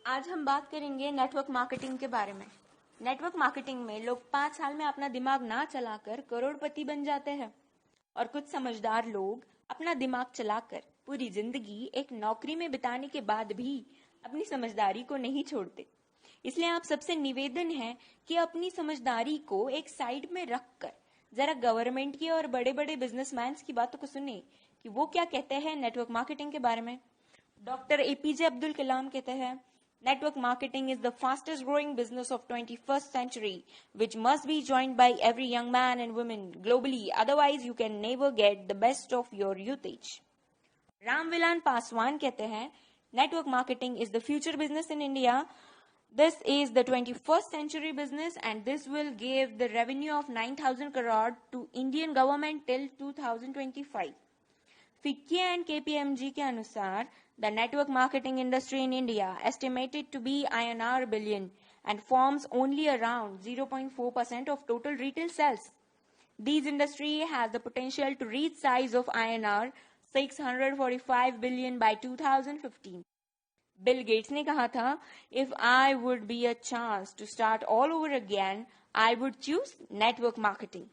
आज हम बात करेंगे नेटवर्क मार्केटिंग के बारे में। नेटवर्क मार्केटिंग में लोग 5 साल में अपना दिमाग ना चलाकर करोड़पति बन जाते हैं और कुछ समझदार लोग अपना दिमाग चलाकर पूरी जिंदगी एक नौकरी में बिताने के बाद भी अपनी समझदारी को नहीं छोड़ते। इसलिए आप सबसे निवेदन है कि अपनी समझदारी को एक साइड में रखकर जरा गवर्नमेंट की और बड़े बड़े बिजनेसमैन की बातों को सुने कि वो क्या कहते हैं नेटवर्क मार्केटिंग के बारे में। डॉक्टर एपीजे अब्दुल कलाम कहते हैं, network marketing is the fastest growing business of 21st century, which must be joined by every young man and woman globally. Otherwise, you can never get the best of your usage. Ramvilan Paswan कहते हैं, network marketing is the future business in India. This is the 21st century business and this will give the revenue of 9,000 crore to Indian government till 2025. FICCI and KPMG के अनुसार the network marketing industry in India estimated to be INR billion and forms only around 0.4% of total retail sales. This industry has the potential to reach size of INR 645 billion by 2015. Bill Gates ने कहा था, if I would be a chance to start all over again, I would choose network marketing.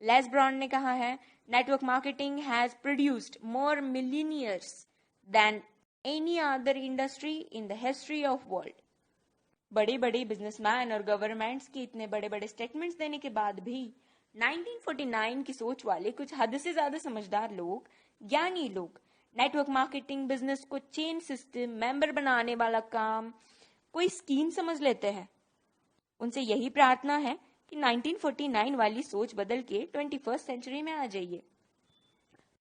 Les Brown ने कहा है, network marketing has produced more millionaires than any other industry in the history of world. बड़े बड़े businessman और governments के इतने बड़े बड़े स्टेटमेंट्स देने के बाद भी 1949 की सोच वाले कुछ हद से ज्यादा समझदार लोग, ज्ञानी लोग नेटवर्क मार्केटिंग बिजनेस को चेन सिस्टम मेंबर बनाने वाला काम कोई स्कीम समझ लेते हैं। उनसे यही प्रार्थना है कि 1949 वाली सोच बदल के 21st सेंचुरी में आ जाइए,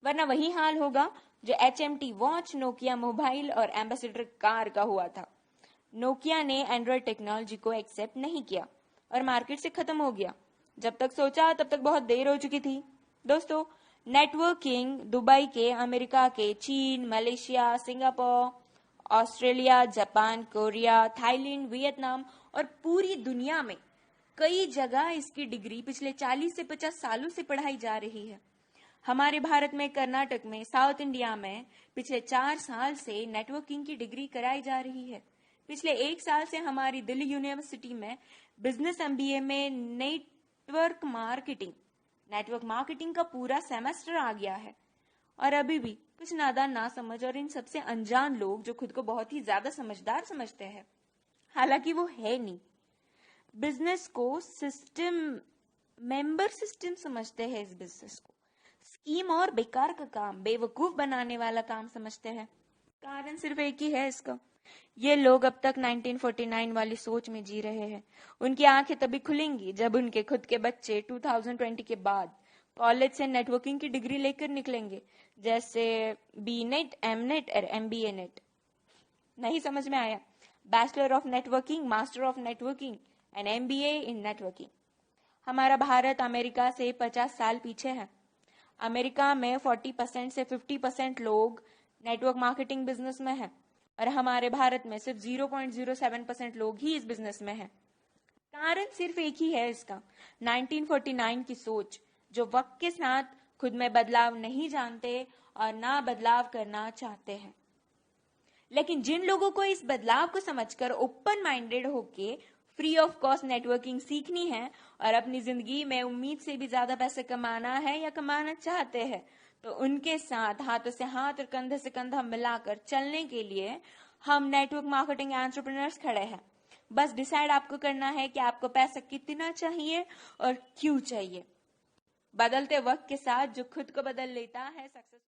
वरना वही हाल होगा जो HMT वॉच, नोकिया मोबाइल और एम्बेसडर कार का हुआ था। नोकिया ने एंड्रॉयड टेक्नोलॉजी को एक्सेप्ट नहीं किया और मार्केट से खत्म हो गया। जब तक सोचा तब तक बहुत देर हो चुकी थी। दोस्तों, नेटवर्किंग दुबई के, अमेरिका के, चीन, Malaysia, Singapore, Australia, Japan, Korea, Thailand, Vietnam और पूरी दुनिया में कई जगह इसकी डिग्री पिछले 40 से 50 सालों से पढ़ाई जा रही है। हमारे भारत में, कर्नाटक में, साउथ इंडिया में पिछले 4 साल से नेटवर्किंग की डिग्री कराई जा रही है। पिछले 1 साल से हमारी दिल्ली यूनिवर्सिटी में बिजनेस MBA में नेटवर्क मार्केटिंग का पूरा सेमेस्टर आ गया है। और अभी भी कुछ नादान, ना समझ और इन सबसे अनजान लोग जो खुद को बहुत ही ज्यादा समझदार समझते हैं, हालांकि वो है नहीं, बिजनेस को सिस्टम, मेंबर सिस्टम समझते हैं। इस बिजनेस को स्कीम और बेकार का काम, बेवकूफ बनाने वाला काम समझते हैं। कारण सिर्फ एक ही है इसका, ये लोग अब तक 1949 वाली सोच में जी रहे हैं। उनकी आंखें तभी खुलेंगी जब उनके खुद के बच्चे 2020 के बाद कॉलेज से नेटवर्किंग की डिग्री लेकर निकलेंगे, जैसे BNet, MNet और MBA नेट। नहीं समझ में आया? Bachelor of networking, master of networking and MBA in networking. हमारा भारत अमेरिका से 50 साल पीछे है। अमेरिका में 40% से 50% लोग नेटवर्क मार्केटिंग बिजनेस में है और हमारे भारत में सिर्फ 0.07% लोग ही इस बिजनेस में हैं। कारण सिर्फ एक ही है इसका, 1949 की सोच, जो वक्त के साथ खुद में बदलाव नहीं जानते और ना बदलाव करना चाहते हैं। लेकिन जिन लोगों को इस बदलाव को समझकर ओपन माइंडेड होके फ्री ऑफ कॉस्ट नेटवर्किंग सीखनी है और अपनी जिंदगी में उम्मीद से भी ज्यादा पैसे कमाना है या कमाना चाहते हैं, तो उनके साथ हाथों से हाथ और कंधे से कंधा मिलाकर चलने के लिए हम नेटवर्क मार्केटिंग एंटरप्रेन्योर्स खड़े हैं। बस डिसाइड आपको करना है कि आपको पैसा कितना चाहिए और क्यों चाहिए। बदलते वक्त के साथ जो खुद को बदल लेता है सक्सेस